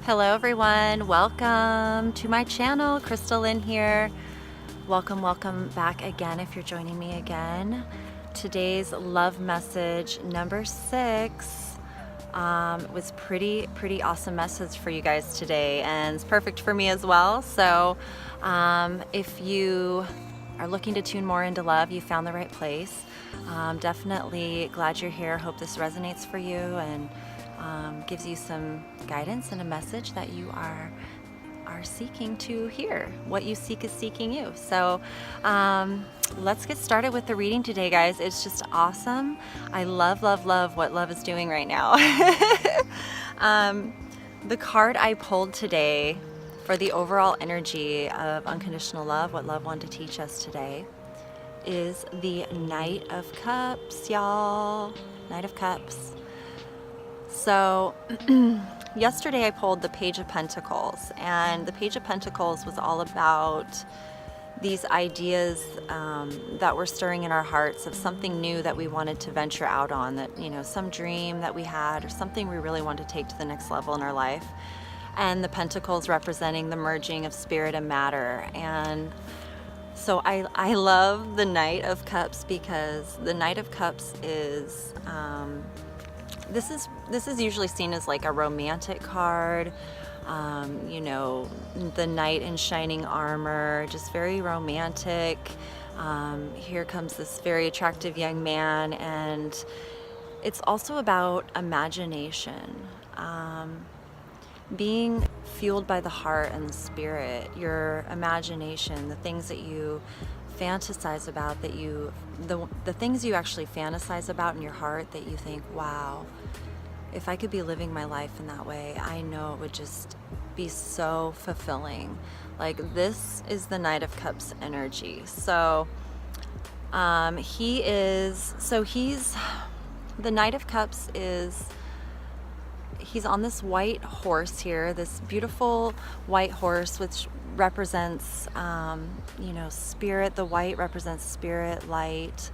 Hello everyone, welcome to my channel. Lynn here. Welcome back again if you're joining me again. Today's love message number 6 was pretty awesome message for you guys today, and it's perfect for me as well. So if you are looking to tune more into love, you found the right place. Definitely glad you're here. Hope this resonates for you and gives you some guidance and a message that you are seeking to hear. What you seek is seeking you. So let's get started with the reading today, guys. It's just awesome. I love what love is doing right now. The card I pulled today for the overall energy of unconditional love, what love wanted to teach us today, is the Knight of Cups, y'all. Knight of Cups. So yesterday I pulled the Page of Pentacles, and the Page of Pentacles was all about these ideas that were stirring in our hearts of something new that we wanted to venture out on, that, you know, some dream that we had or something we really wanted to take to the next level in our life. And the Pentacles representing the merging of spirit and matter. And so I love the Knight of Cups because the Knight of Cups is this is usually seen as like a romantic card. You know, the knight in shining armor, just very romantic. Here comes this very attractive young man, and it's also about imagination, being fueled by the heart and the spirit, your imagination, the things that you fantasize about, that you the things you actually fantasize about in your heart, that you think, wow, if I could be living my life in that way, I know it would just be so fulfilling. Like, this is the Knight of Cups energy. So he's the Knight of Cups is, he's on this white horse here, this beautiful white horse, which represents, you know, spirit. The white represents spirit, light.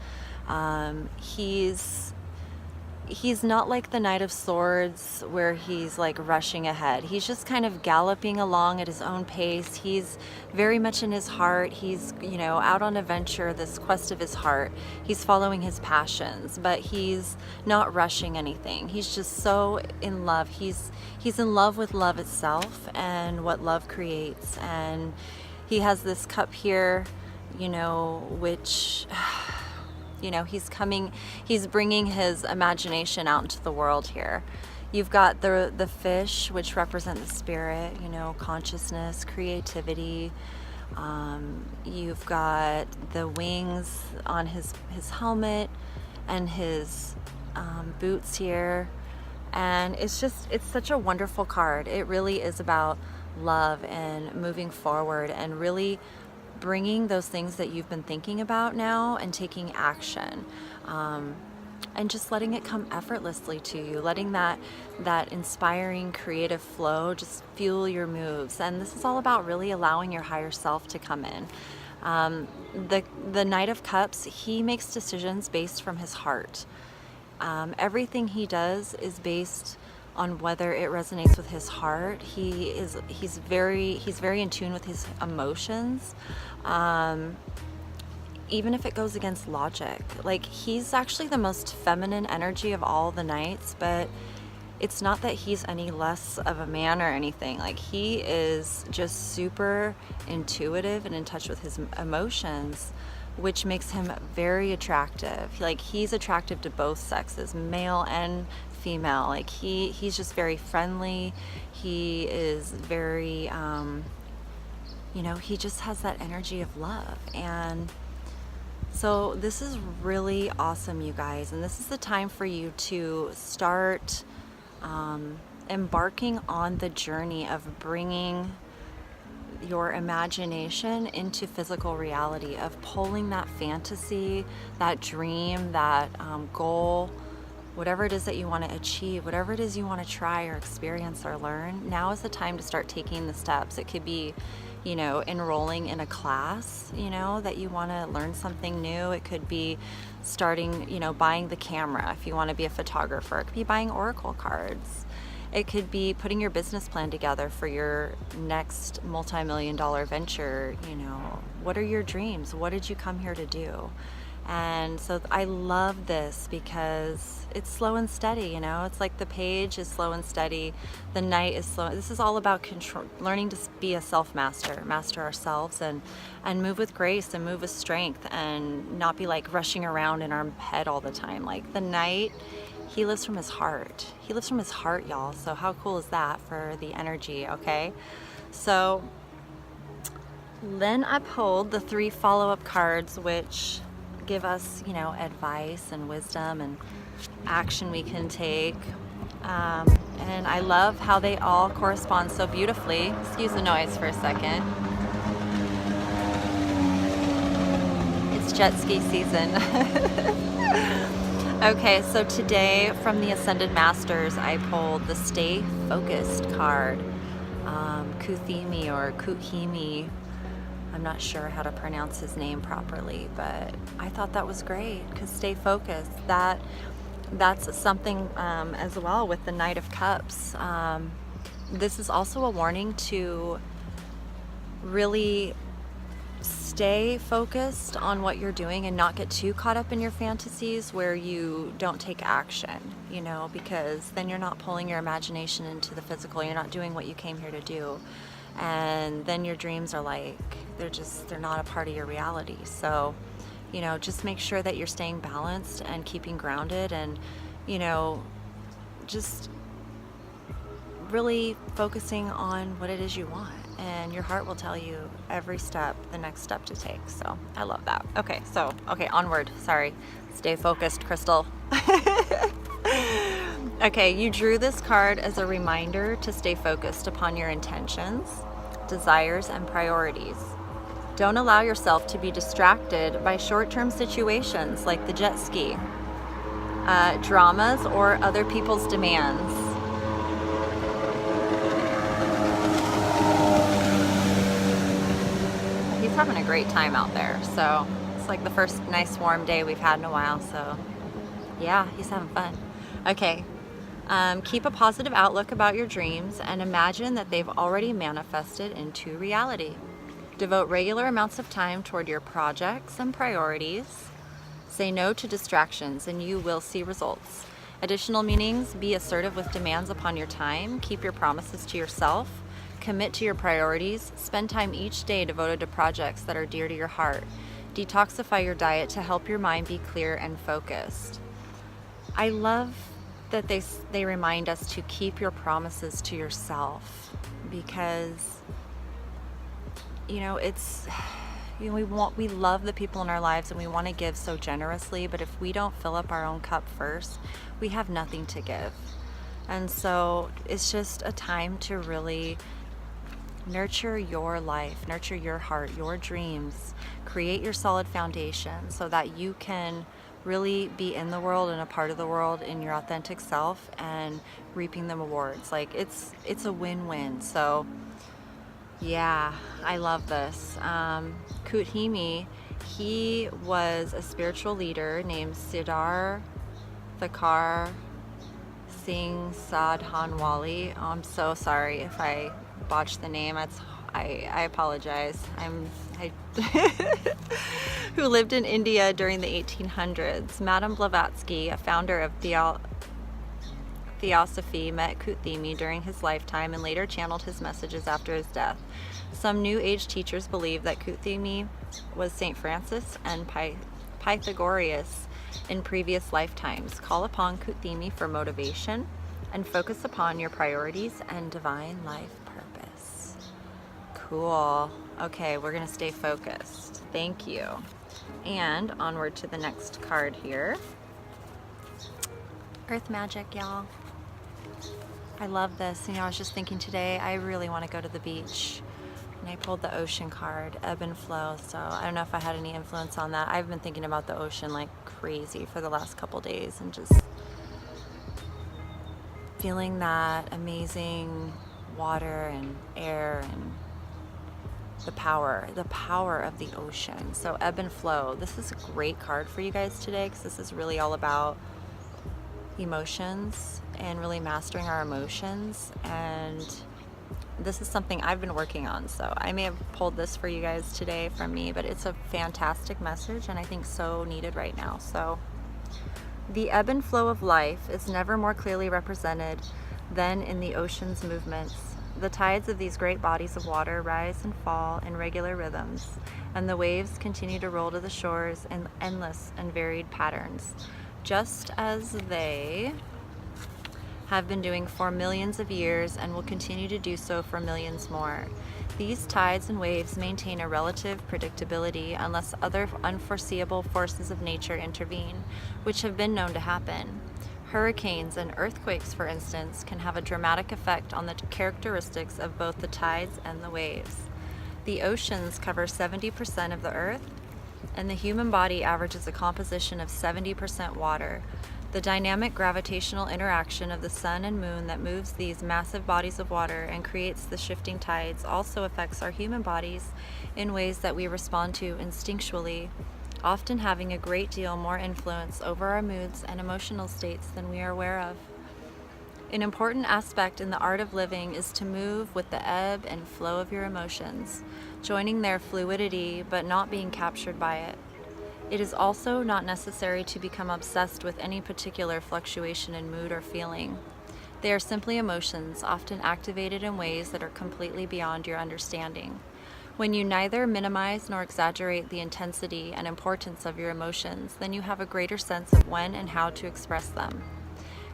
He's not like the Knight of Swords where he's like rushing ahead. He's just kind of galloping along at his own pace. He's very much in his heart. He's, you know, out on a venture, this quest of his heart. He's following his passions, but he's not rushing anything. He's just so in love. He's in love with love itself and what love creates. And he has this cup here, you know, which, you know, he's bringing his imagination out into the world here. You've got the fish, which represent the spirit, you know, consciousness, creativity. You've got the wings on his helmet and his boots here. And it's such a wonderful card. It really is about love and moving forward and really bringing those things that you've been thinking about now and taking action, and just letting it come effortlessly to you, letting that inspiring creative flow just fuel your moves. And this is all about really allowing your higher self to come in. The Knight of Cups, he makes decisions based from his heart. Everything he does is based on whether it resonates with his heart. He's very in tune with his emotions, even if it goes against logic. Like, he's actually the most feminine energy of all the knights, but it's not that he's any less of a man or anything. Like, he is just super intuitive and in touch with his emotions, which makes him very attractive. Like, he's attractive to both sexes, male and female. Like, he's just very friendly. He is very, you know, he just has that energy of love. And so this is really awesome, you guys. And this is the time for you to start embarking on the journey of bringing your imagination into physical reality, of pulling that fantasy, that dream, that goal, whatever it is that you want to achieve, whatever it is you want to try or experience or learn. Now is the time to start taking the steps. It could be, you know, enrolling in a class, you know, that you want to learn something new. It could be starting, you know, buying the camera if you want to be a photographer. It could be buying oracle cards. It could be putting your business plan together for your next multi-million-dollar venture. You know, what are your dreams? What did you come here to do? And so I love this because it's slow and steady, you know. It's like the page is slow and steady, the night is slow. This is all about control, learning to be a self-master, master ourselves, and move with grace and move with strength, and not be like rushing around in our head all the time. Like the night, he lives from his heart. He lives from his heart, y'all. So how cool is that for the energy, okay? So then I pulled the 3 follow-up cards, which give us, you know, advice and wisdom and action we can take. And I love how they all correspond so beautifully. Excuse the noise for a second. It's jet ski season. Okay, so today from the Ascended Masters, I pulled the Stay Focused card. Kuthimi or Kuthimi. I'm not sure how to pronounce his name properly, but I thought that was great because stay focused. That's something as well with the Knight of Cups. This is also a warning to really stay focused on what you're doing and not get too caught up in your fantasies where you don't take action, you know, because then you're not pulling your imagination into the physical. You're not doing what you came here to do. And then your dreams are like, they're not a part of your reality. So, you know, just make sure that you're staying balanced and keeping grounded, and, you know, just really focusing on what it is you want, and your heart will tell you every step, the next step to take. So I love that. Okay, onward. Sorry. Stay focused, Crystal. Okay, you drew this card as a reminder to stay focused upon your intentions, desires, and priorities. Don't allow yourself to be distracted by short-term situations like the jet ski, dramas, or other people's demands. He's having a great time out there, so it's like the first nice warm day we've had in a while, so yeah, he's having fun. Okay. Keep a positive outlook about your dreams and imagine that they've already manifested into reality. Devote regular amounts of time toward your projects and priorities. Say no to distractions and you will see results. Additional meanings: be assertive with demands upon your time. Keep your promises to yourself. Commit to your priorities. Spend time each day devoted to projects that are dear to your heart. Detoxify your diet to help your mind be clear and focused. I love that they remind us to keep your promises to yourself, because, you know, it's, you know, we love the people in our lives and we want to give so generously, but if we don't fill up our own cup first, we have nothing to give. And so it's just a time to really nurture your life, nurture your heart, your dreams, create your solid foundation so that you can really be in the world and a part of the world in your authentic self and reaping the rewards. Like it's a win-win. So yeah, I love this. Kuthimi, he was a spiritual leader named Siddhar Thakkar Singh Sadhanwali. Oh, I'm so sorry if I botched the name. I apologize. Who lived in India during the 1800s. Madame Blavatsky, a founder of Theosophy, met Kuthimi during his lifetime and later channeled his messages after his death. Some New Age teachers believe that Kuthimi was Saint Francis and Pythagoras in previous lifetimes. Call upon Kuthimi for motivation and focus upon your priorities and divine life purpose. Cool. Okay, we're gonna stay focused. Thank you. And onward to the next card here. Earth magic, y'all. I love this. You know, I was just thinking today, I really want to go to the beach. And I pulled the ocean card, ebb and flow. So I don't know if I had any influence on that. I've been thinking about the ocean like crazy for the last couple days and just feeling that amazing water and air and the power of the ocean. So ebb and flow. This is a great card for you guys today because this is really all about, emotions and really mastering our emotions. And this is something I've been working on, so I may have pulled this for you guys today from me, but it's a fantastic message and I think so needed right now. So the ebb and flow of life is never more clearly represented than in the ocean's movements. The tides of these great bodies of water rise and fall in regular rhythms, and the waves continue to roll to the shores in endless and varied patterns, just as they have been doing for millions of years and will continue to do so for millions more. These tides and waves maintain a relative predictability unless other unforeseeable forces of nature intervene, which have been known to happen. Hurricanes and earthquakes, for instance, can have a dramatic effect on the characteristics of both the tides and the waves. The oceans cover 70% of the earth, and the human body averages a composition of 70% water. The dynamic gravitational interaction of the sun and moon that moves these massive bodies of water and creates the shifting tides also affects our human bodies in ways that we respond to instinctually, often having a great deal more influence over our moods and emotional states than we are aware of. An important aspect in the art of living is to move with the ebb and flow of your emotions, joining their fluidity but not being captured by it. It is also not necessary to become obsessed with any particular fluctuation in mood or feeling. They are simply emotions, often activated in ways that are completely beyond your understanding. When you neither minimize nor exaggerate the intensity and importance of your emotions, then you have a greater sense of when and how to express them.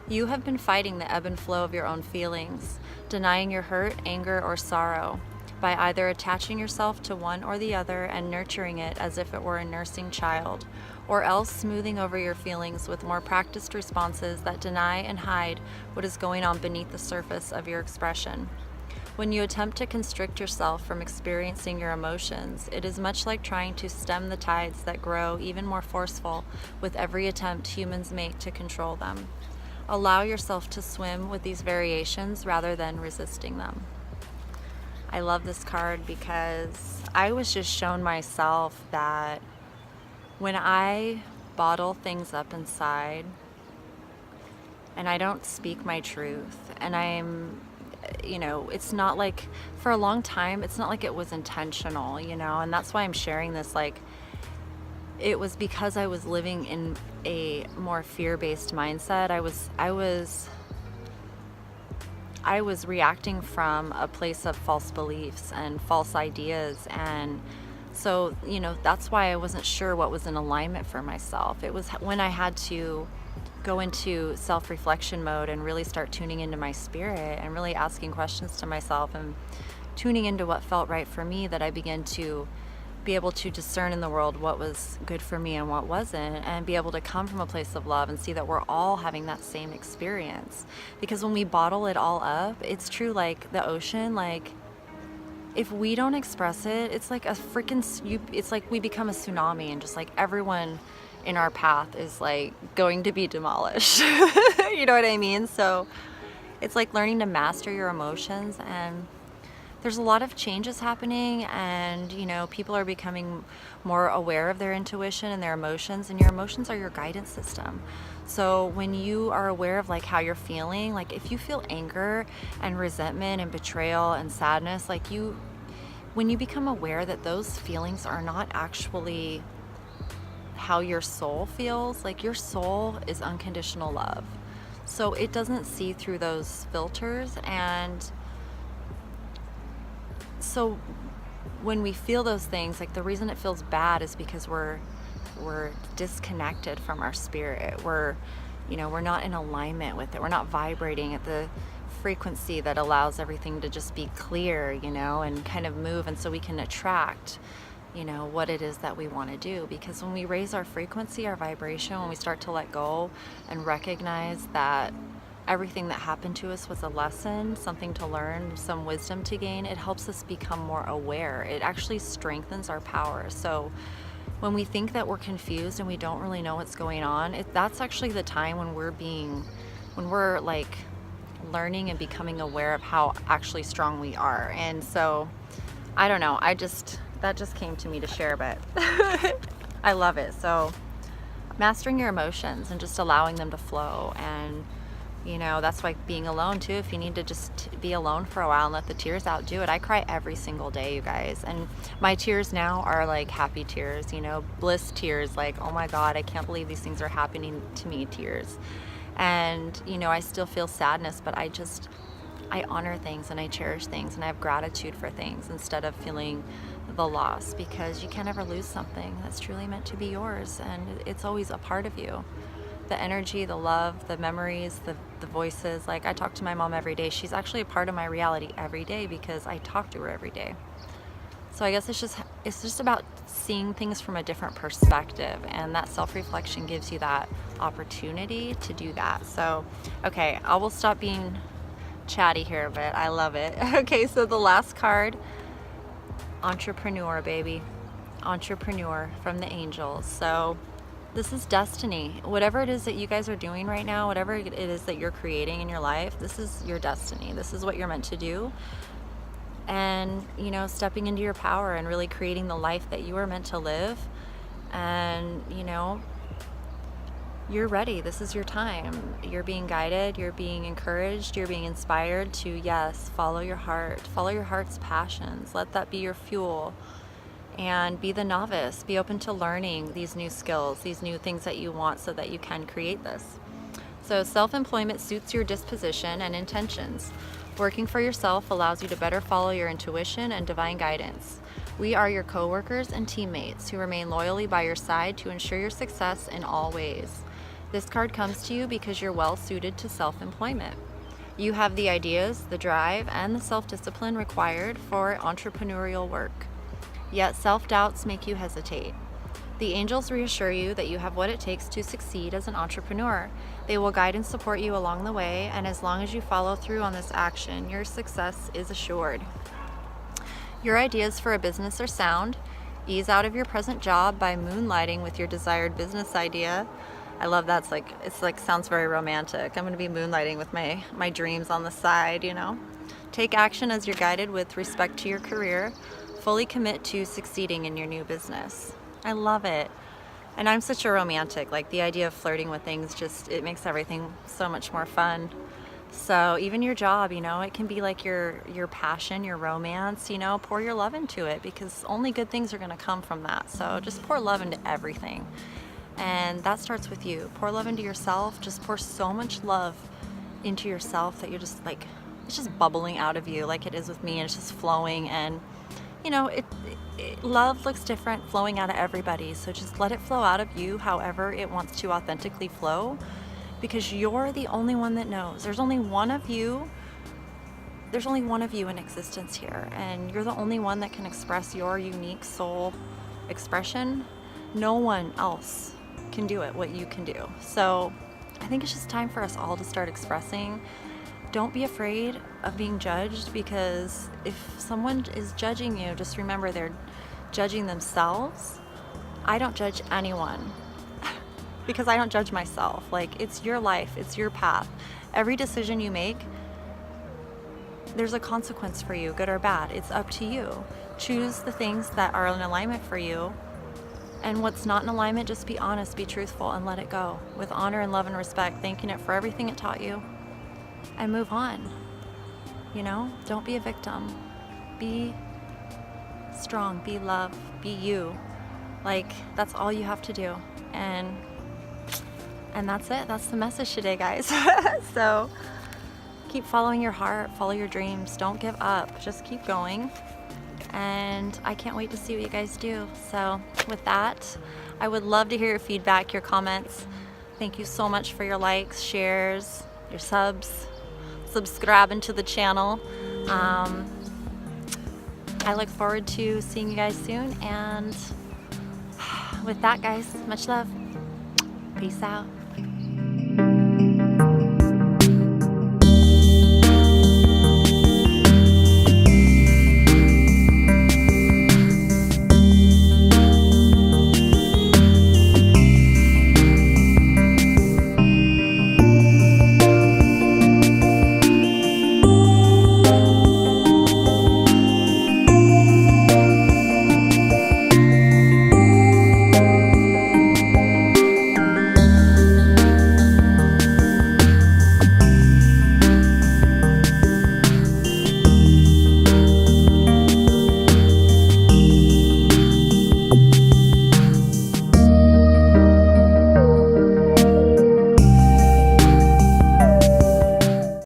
You have been fighting the ebb and flow of your own feelings, denying your hurt, anger, or sorrow, by either attaching yourself to one or the other and nurturing it as if it were a nursing child, or else smoothing over your feelings with more practiced responses that deny and hide what is going on beneath the surface of your expression. When you attempt to constrict yourself from experiencing your emotions, it is much like trying to stem the tides that grow even more forceful with every attempt humans make to control them. Allow yourself to swim with these variations rather than resisting them. I love this card because I was just shown myself that when I bottle things up inside and I don't speak my truth, and it's not like, for a long time, it's not like it was intentional, and that's why I'm sharing this. Like, it was because I was living in a more fear-based mindset. I was reacting from a place of false beliefs and false ideas, and so that's why I wasn't sure what was in alignment for myself. It was when I had to go into self-reflection mode and really start tuning into my spirit and really asking questions to myself and tuning into what felt right for me, that I began to be able to discern in the world what was good for me and what wasn't, and be able to come from a place of love and see that we're all having that same experience. Because when we bottle it all up, it's true, like the ocean, like if we don't express it, it's like it's like we become a tsunami, and just like everyone in our path is like going to be demolished. You know what I mean? So it's like learning to master your emotions, and there's a lot of changes happening, and people are becoming more aware of their intuition and their emotions, and your emotions are your guidance system. So when you are aware of like how you're feeling, like if you feel anger and resentment and betrayal and sadness, when you become aware that those feelings are not actually how your soul feels, like your soul is unconditional love, so it doesn't see through those filters. And so when we feel those things, like the reason it feels bad is because we're disconnected from our spirit. We're not in alignment with it. We're not vibrating at the frequency that allows everything to just be clear, and kind of move, and so we can attract what it is that we want to do. Because when we raise our frequency, our vibration, when we start to let go and recognize that everything that happened to us was a lesson, something to learn, some wisdom to gain, it helps us become more aware. It actually strengthens our power. So when we think that we're confused and we don't really know what's going on, that's actually the time when we're like learning and becoming aware of how actually strong we are. And so I don't know, that just came to me to share, but I love it. So mastering your emotions and just allowing them to flow. And you know, that's why being alone too, if you need to just be alone for a while and let the tears out, do it. I cry every single day, you guys, and my tears now are like happy tears, you know, bliss tears, like, oh my God, I can't believe these things are happening to me tears. And you know, I still feel sadness, but I honor things and I cherish things and I have gratitude for things instead of feeling the loss, because you can't ever lose something that's truly meant to be yours, and it's always a part of you. The energy, the love, the memories, the voices. Like, I talk to my mom every day. She's actually a part of my reality every day because I talk to her every day. So I guess it's just about seeing things from a different perspective, and that self-reflection gives you that opportunity to do that. So, okay, I will stop being chatty here, but I love it. Okay, so the last card, entrepreneur, baby. Entrepreneur from the angels. So this is destiny. Whatever it is that you guys are doing right now, whatever it is that you're creating in your life, this is your destiny. This is what you're meant to do. And, you know, stepping into your power and really creating the life that you are meant to live. And, you know, you're ready. This is your time. You're being guided, you're being encouraged, you're being inspired to, yes, follow your heart, follow your heart's passions. Let that be your fuel. And be the novice, be open to learning these new skills, these new things that you want so that you can create this. So self-employment suits your disposition and intentions. Working for yourself allows you to better follow your intuition and divine guidance. We are your co-workers and teammates who remain loyally by your side to ensure your success in all ways. This card comes to you because you're well suited to self-employment. You have the ideas, the drive, and the self-discipline required for entrepreneurial work. Yet self-doubts make you hesitate. The angels reassure you that you have what it takes to succeed as an entrepreneur. They will guide and support you along the way, and as long as you follow through on this action, your success is assured. Your ideas for a business are sound. Ease out of your present job by moonlighting with your desired business idea. I love that. It's like sounds very romantic. I'm going to be moonlighting with my dreams on the side, you know. Take action as you're guided with respect to your career. Fully commit to succeeding in your new business. I love it. And I'm such a romantic. Like, the idea of flirting with things, it makes everything so much more fun. So even your job, you know, it can be like your passion, your romance, you know, pour your love into it, because only good things are going to come from that. So just pour love into everything. And that starts with you. Pour love into yourself. Just pour so much love into yourself that you're just like, it's just bubbling out of you like it is with me, and it's just flowing. And you know, love looks different flowing out of everybody, so just let it flow out of you however it wants to authentically flow, because you're the only one that knows. There's only one of you in existence here, and you're the only one that can express your unique soul expression. No one else can do it what you can do. So I think it's just time for us all to start expressing. Don't be afraid of being judged, because if someone is judging you, just remember they're judging themselves. I don't judge anyone because I don't judge myself. Like, it's your life, it's your path. Every decision you make, there's a consequence for you, good or bad. It's up to you. Choose the things that are in alignment for you, and what's not in alignment, just be honest, be truthful, and let it go with honor and love and respect, thanking it for everything it taught you. And move on. You know, don't be a victim. Be strong, be love, be you. Like, that's all you have to do. And that's it. That's the message today, guys. So keep following your heart, follow your dreams. Don't give up. Just keep going. And I can't wait to see what you guys do. So with that, I would love to hear your feedback, your comments. Thank you so much for your likes, shares, your subs, subscribing to the channel. I look forward to seeing you guys soon. And with that, guys, much love. Peace out.